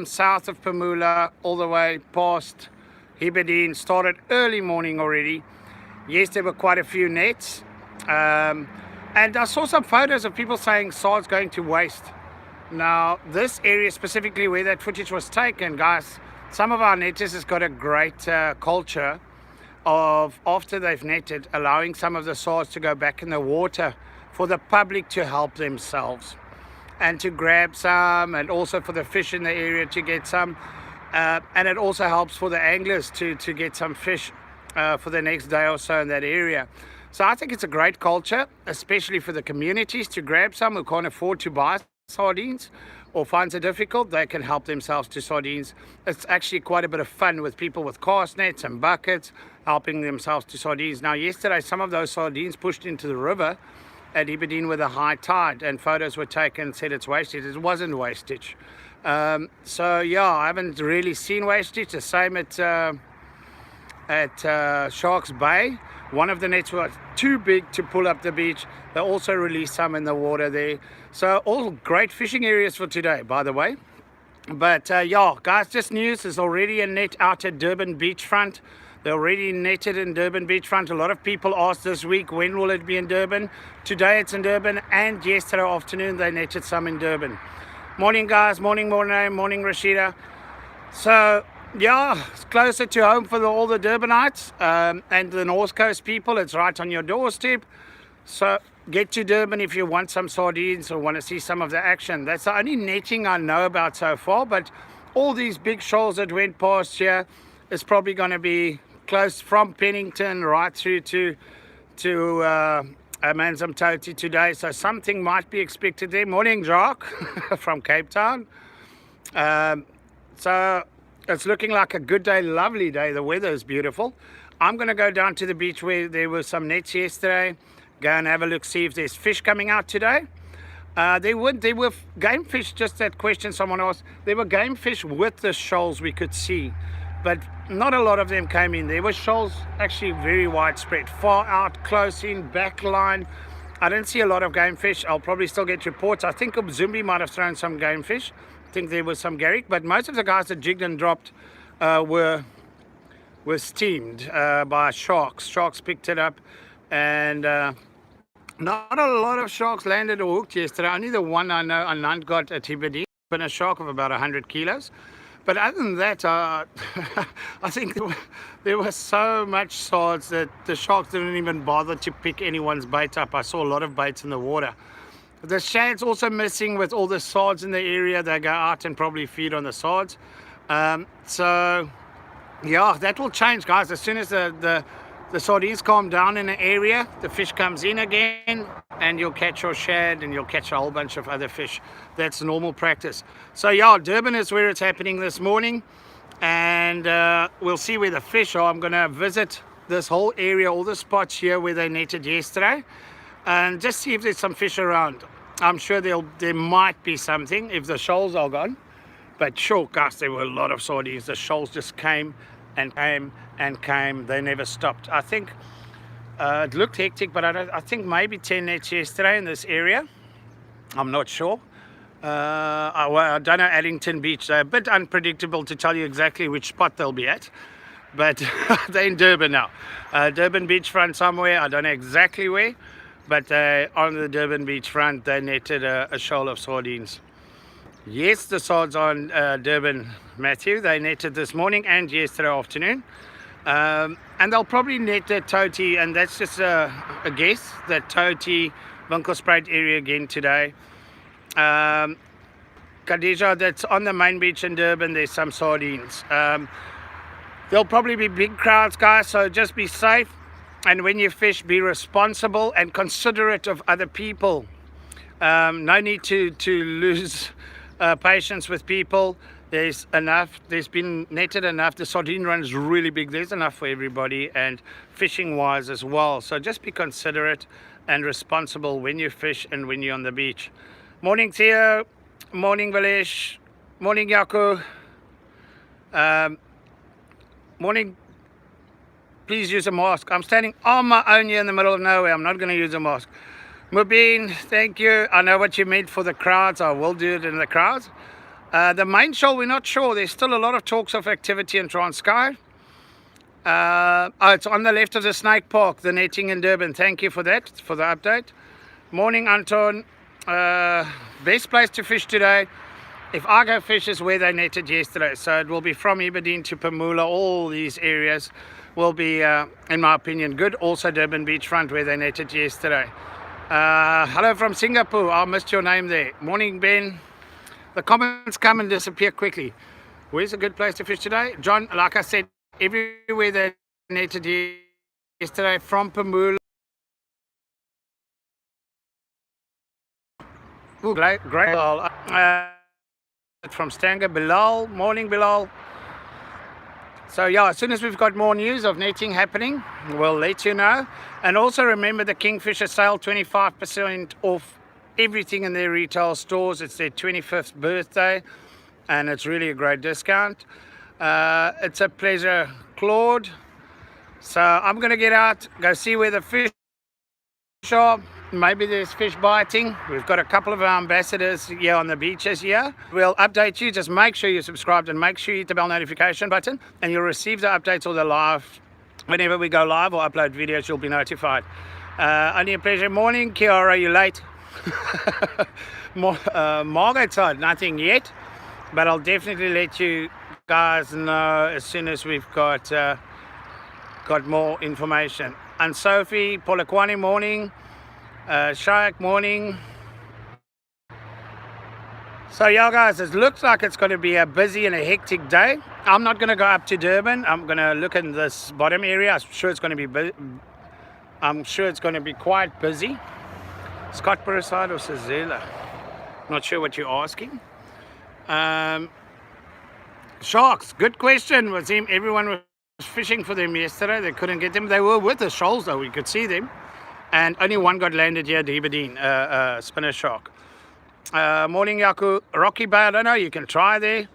south of Pamula all the way past Heberden. Started early morning already. Yes, there were quite a few nets. And I saw some photos of people saying SAR's going to waste. Now, this area specifically where that footage was taken, guys, some of our netters has got a great culture of, after they've netted, allowing some of the SARs to go back in the water for the public to help themselves and to grab some, and also for the fish in the area to get some. And it also helps for the anglers to get some fish for the next day or so in that area. So I think it's a great culture, especially for the communities, to grab some who can't afford to buy sardines or finds it difficult. They can help themselves to sardines. It's actually quite a bit of fun with people with cast nets and buckets helping themselves to sardines. Now, yesterday some of those sardines pushed into the river at Heberden with a high tide, and photos were taken and said it's wastage. It wasn't wastage. So yeah, I haven't really seen wastage. The same at Sharks Bay. One of the nets was too big to pull up the beach. They also released some in the water there. So all great fishing areas for today, by the way. But yeah, guys, just news. There's already a net out at Durban beachfront. They're already netted in Durban beachfront. A lot of people asked this week, when will it be in Durban? Today it's in Durban, and yesterday afternoon they netted some in Durban. Morning, guys. Morning, morning, Rashida. So yeah, it's closer to home for all the Durbanites and the North Coast people. It's right on your doorstep. So get to Durban if you want some sardines or want to see some of the action. That's the only netting I know about so far, but all these big shoals that went past here is probably going to be close from Pennington right through to Amanzimtoti today. So something might be expected there. Morning, Jacques from Cape Town. So it's looking like a good day, lovely day. The weather is beautiful. I'm going to go down to the beach where there were some nets yesterday. Go and have a look, see if there's fish coming out today. There were game fish, just that question someone asked. There were game fish with the shoals we could see, but not a lot of them came in. There were shoals actually very widespread, far out, close in, back line. I didn't see a lot of game fish. I'll probably still get reports. I think Zumbi might have thrown some game fish. I think there was some Garrick, but most of the guys that jigged and dropped were steamed by sharks. Sharks picked it up, and not a lot of sharks landed or hooked yesterday. Only the one I know Anand got at Heberden, been a shark of about 100 kilos. But other than that, I think there was so much SARs that the sharks didn't even bother to pick anyone's bait up. I saw a lot of baits in the water. The shad's also missing with all the SARs in the area. They go out and probably feed on the SARs. So yeah, that will change, guys. As soon as the sardines calm down in an area, the fish comes in again, and you'll catch your shad and you'll catch a whole bunch of other fish. That's normal practice. So yeah, Durban is where it's happening this morning, and we'll see where the fish are. I'm going to visit this whole area, all the spots here where they netted yesterday, and just see if there's some fish around. I'm sure there might be something if the shoals are gone. But sure, guys, there were a lot of sardines. The shoals just came and came and came. They never stopped. I think it looked hectic, but I think maybe 10 nets yesterday in this area. I'm not sure. I don't know Addington Beach. They're a bit unpredictable to tell you exactly which spot they'll be at, but they're in Durban now. Durban beachfront somewhere. I don't know exactly where, but on the Durban beachfront they netted a shoal of sardines. Yes, the SARs on Durban, Matthew. They netted this morning and yesterday afternoon. And they'll probably net at Toti, and that's just a guess, that Toti, Winkelspruit area again today. Khadija, that's on the main beach in Durban, there's some sardines. There'll probably be big crowds, guys, so just be safe. And when you fish, be responsible and considerate of other people. No need to lose patience with people. There's enough, there's been netted enough. The sardine run is really big. There's enough for everybody, and fishing wise as well. So just be considerate and responsible when you fish and when you're on the beach. Morning, Theo. Morning, Valesh. Morning, Yaku. Morning. Please use a mask. I'm standing on my own here in the middle of nowhere. I'm not going to use a mask. Mubin, thank you. I know what you meant for the crowds. I will do it in the crowds. The main shoal, we're not sure. There's still a lot of talks of activity in Transkei. Oh, it's on the left of the snake park, the netting in Durban. Thank you for that, for the update. Morning, Anton. Best place to fish today, if I go fish, is where they netted yesterday. So it will be from Aberdeen to Pamula. All these areas will be, in my opinion, good. Also Durban beachfront where they netted yesterday. Hello from Singapore. I missed your name there. Morning, Ben. The comments come and disappear quickly. Where's a good place to fish today? John, like I said, everywhere they netted yesterday from Pamula. Ooh, great. From Stanger, Bilal. Morning, Bilal. So yeah, as soon as we've got more news of netting happening, we'll let you know. And also remember the Kingfisher sale, 25% off everything in their retail stores. It's their 25th birthday and it's really a great discount. It's a pleasure, Claude. So I'm going to get out, go see where the fish are. Maybe there's fish biting. We've got a couple of our ambassadors here on the beaches here. We'll update you. Just make sure you're subscribed and make sure you hit the bell notification button and you'll receive the updates or the live. Whenever we go live or upload videos, you'll be notified. Only a pleasure. Morning, Kiara, you late? Margaret side, nothing yet, but I'll definitely let you guys know as soon as we've got more information. And Sophie, Polokwane, morning. Shayak, morning. So yeah guys, it looks like it's going to be a busy and a hectic day. I'm not going to go up to Durban. I'm going to look in this bottom area. I'm sure it's going to be quite busy. Scottsboro side or Sazela? Not sure what you're asking. Sharks, good question. Was him? Everyone was fishing for them yesterday. They couldn't get them. They were with the shoals though. We could see them. And only one got landed here at Aberdeen, spinner shark. Morning, Yaku. Rocky Bay, I don't know, you can try there.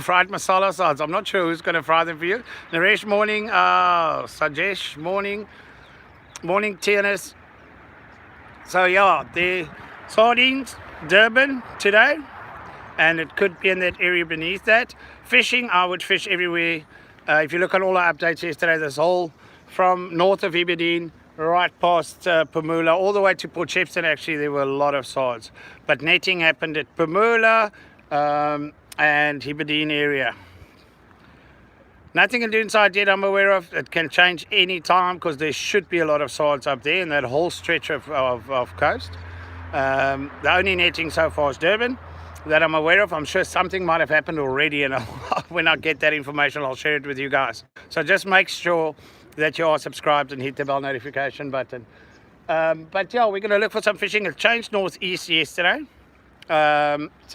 Fried masala sides, I'm not sure who's going to fry them for you. Naresh, morning. Sajesh, morning. Morning, Tianis. So yeah, the sardines, Durban today. And it could be in that area beneath that. Fishing, I would fish everywhere. If you look at all our updates yesterday, this whole from north of Aberdeen right past Pamula all the way to Port Shepstone, actually there were a lot of sards. But netting happened at Pamula and Aberdeen area. Nothing in Doonside yet I'm aware of. It can change any time because there should be a lot of sards up there in that whole stretch of coast. The only netting so far is Durban that I'm aware of. I'm sure something might have happened already, and when I get that information, I'll share it with you guys. So just make sure that you are subscribed and hit the bell notification button. But yeah, we're going to look for some fishing. It changed northeast yesterday. So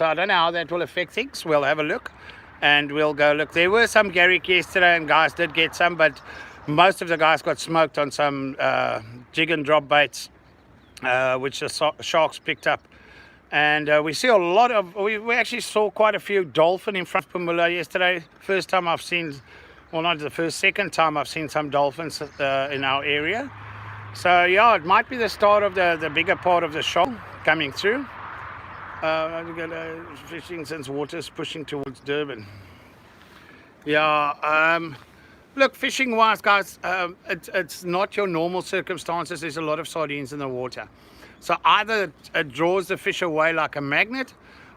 I don't know how that will affect things. We'll have a look and we'll go look. There were some Garrick yesterday and guys did get some, but most of the guys got smoked on some jig and drop baits, which the sharks picked up. And we see a lot of, we actually saw quite a few dolphin in front of Pamula yesterday. First time I've seen, well not the first, second time I've seen some dolphins in our area. So yeah, it might be the start of the bigger part of the shoal coming through. Fishing since water's pushing towards Durban. Yeah, look, fishing wise guys, it's not your normal circumstances. There's a lot of sardines in the water. So either it draws the fish away like a magnet,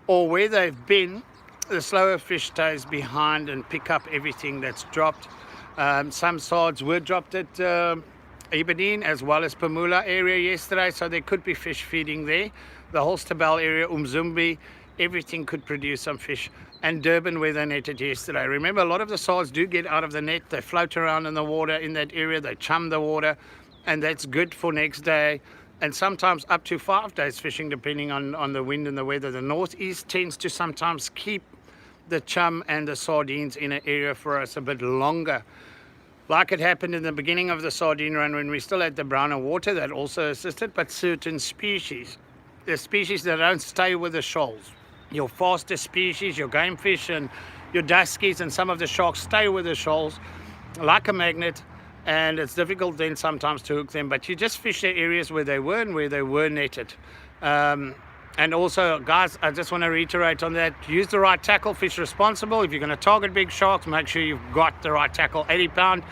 or where they've been, the slower fish stays behind and pick up everything that's dropped. Some sards were dropped at Aberdeen as well as Pamula area yesterday, so there could be fish feeding there. The Holsterbell area, Umzumbi, everything could produce some fish. And Durban where they netted yesterday. Remember, a lot of the sards do get out of the net. They float around in the water in that area. They chum the water, and that's good for next day. And sometimes up to 5 days fishing, depending on the wind and the weather. The northeast tends to sometimes keep the chum and the sardines in an area for us a bit longer. Like it happened in the beginning of the sardine run when we still had the browner water, that also assisted. But certain species, the species that don't stay with the shoals, your faster species, your game fish and your duskies and some of the sharks stay with the shoals like a magnet. And it's difficult then sometimes to hook them, but you just fish the areas where they were and where they were netted. And also, guys, I just want to reiterate on that, use the right tackle, fish responsible. If you're going to target big sharks, make sure you've got the right tackle, 80 pound,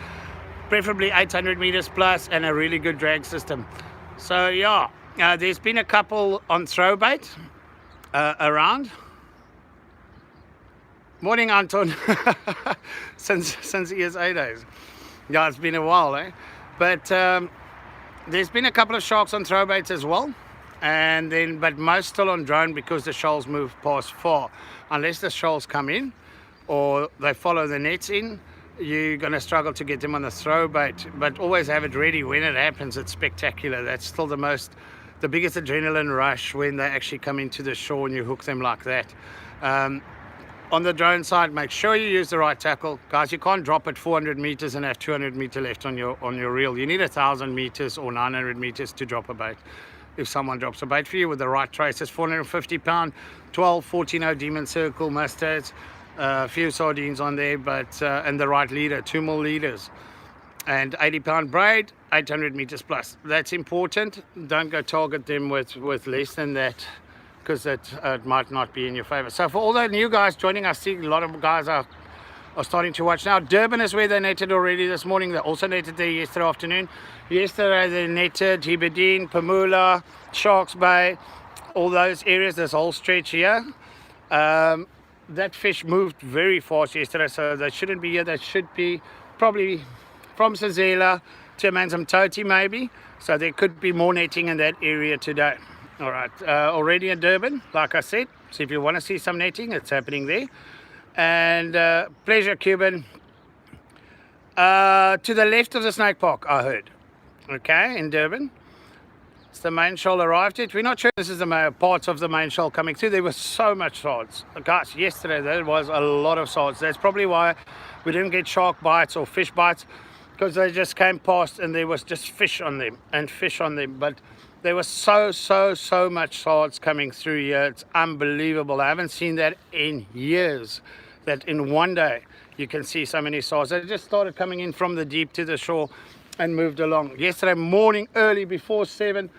preferably 800 meters plus, and a really good drag system. So yeah, there's been a couple on throw bait around. Morning, Anton. since ESA days. Yeah, it's been a while, eh? But there's been a couple of sharks on throw baits as well. And then, but most still on drone because the shoals move past far. Unless the shoals come in or they follow the nets in, you're going to struggle to get them on the throw bait. But always have it ready when it happens. It's spectacular. That's still the biggest adrenaline rush when they actually come into the shore and you hook them like that. On the drone side, make sure you use the right tackle. Guys, you can't drop at 400 meters and have 200 meter left on your reel. You need 1,000 meters or 900 meters to drop a bait. If someone drops a bait for you with the right traces, 450 pound, 12, 14 demon circle mustards, a few sardines on there, but and the right leader, 2 more leaders, and 80 pound braid, 800 meters plus. That's important. Don't go target them with less than that, because it might not be in your favor. So for all the new guys joining us, see a lot of guys are starting to watch now. Durban is where they netted already this morning. They also netted there yesterday afternoon. Yesterday they netted Hebridean, Pamula, Sharks Bay, all those areas, this whole stretch here. That fish moved very fast yesterday, so they shouldn't be here. They should be probably from Sazela to Amanzimtoti maybe. So there could be more netting in that area today. All right, already in Durban, like I said. So if you want to see some netting, it's happening there. And Pleasure Cuban, to the left of the snake park, I heard. Okay, in Durban. It's the main shoal arrived yet. We're not sure this is the parts of the main shoal coming through. There was so much swords. Guys, yesterday there was a lot of swords. That's probably why we didn't get shark bites or fish bites, because they just came past and there was just fish on them and fish on them. But there was so much swords coming through here. It's unbelievable. I haven't seen that in years, that in one day you can see so many swords. They just started coming in from the deep to the shore and moved along. Yesterday morning early before 7,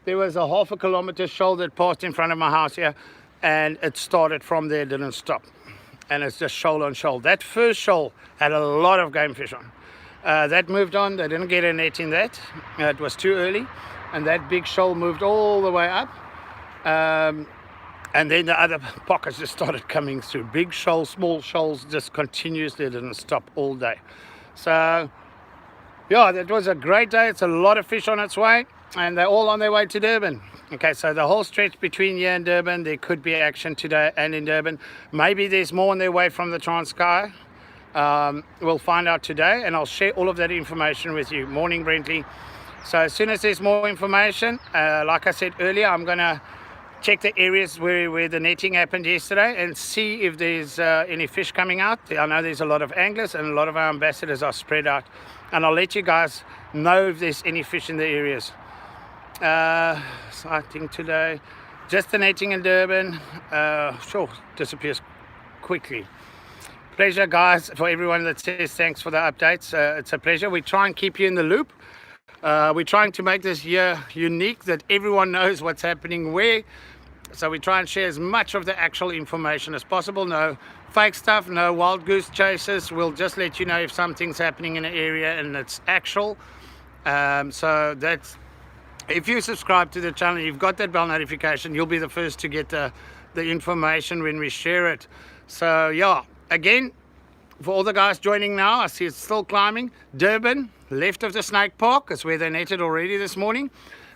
there was a 1/2 kilometer shoal that passed in front of my house here, and it started from there, didn't stop, and it's just shoal on shoal. That first shoal had a lot of game fish on. That moved on. They didn't get a net in that. It was too early, and that big shoal moved all the way up, and then the other pockets just started coming through. Big shoals, small shoals, just continuously, didn't stop all day. So yeah, that was a great day. It's a lot of fish on its way, and they're all on their way to Durban. Okay, so the whole stretch between here and Durban, there could be action today, and in Durban maybe there's more on their way from the Transkei. We'll find out today, and I'll share all of that information with you. Morning, Brentley. So as soon as there's more information, like I said earlier, I'm going to check the areas where the netting happened yesterday and see if there's any fish coming out. I know there's a lot of anglers and a lot of our ambassadors are spread out, and I'll let you guys know if there's any fish in the areas. Sighting today, just the netting in Durban, sure, disappears quickly. Pleasure, guys, for everyone that says thanks for the updates. It's a pleasure. We try and keep you in the loop. We're trying to make this year unique, that everyone knows what's happening where. So we try and share as much of the actual information as possible. No fake stuff, no wild goose chases. We'll just let you know if something's happening in an area and it's actual. So that's, if you subscribe to the channel, you've got that bell notification, you'll be the first to get the information when we share it. So yeah, again, for all the guys joining now, I see it's still climbing. Durban, left of the snake park, is where they netted already this morning,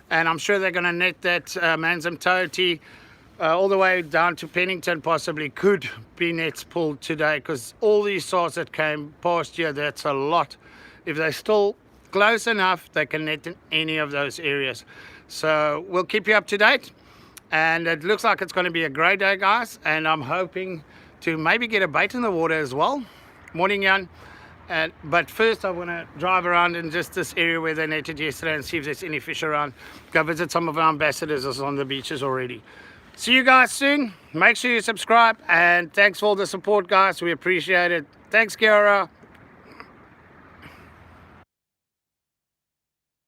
and I'm sure they're going to net that Amanzimtoti all the way down to Pennington. Possibly could be nets pulled today, because all these swords that came past here, that's a lot. If they're still close enough, they can net in any of those areas. So we'll keep you up to date, and it looks like it's going to be a great day, guys, and I'm hoping to maybe get a bait in the water as well. Morning, Jan. But first I want to drive around in just this area where they netted yesterday and see if there's any fish around. Go visit some of our ambassadors that's on the beaches already. See you guys soon. Make sure you subscribe, and thanks for all the support, guys. We appreciate it. Thanks, Kiara.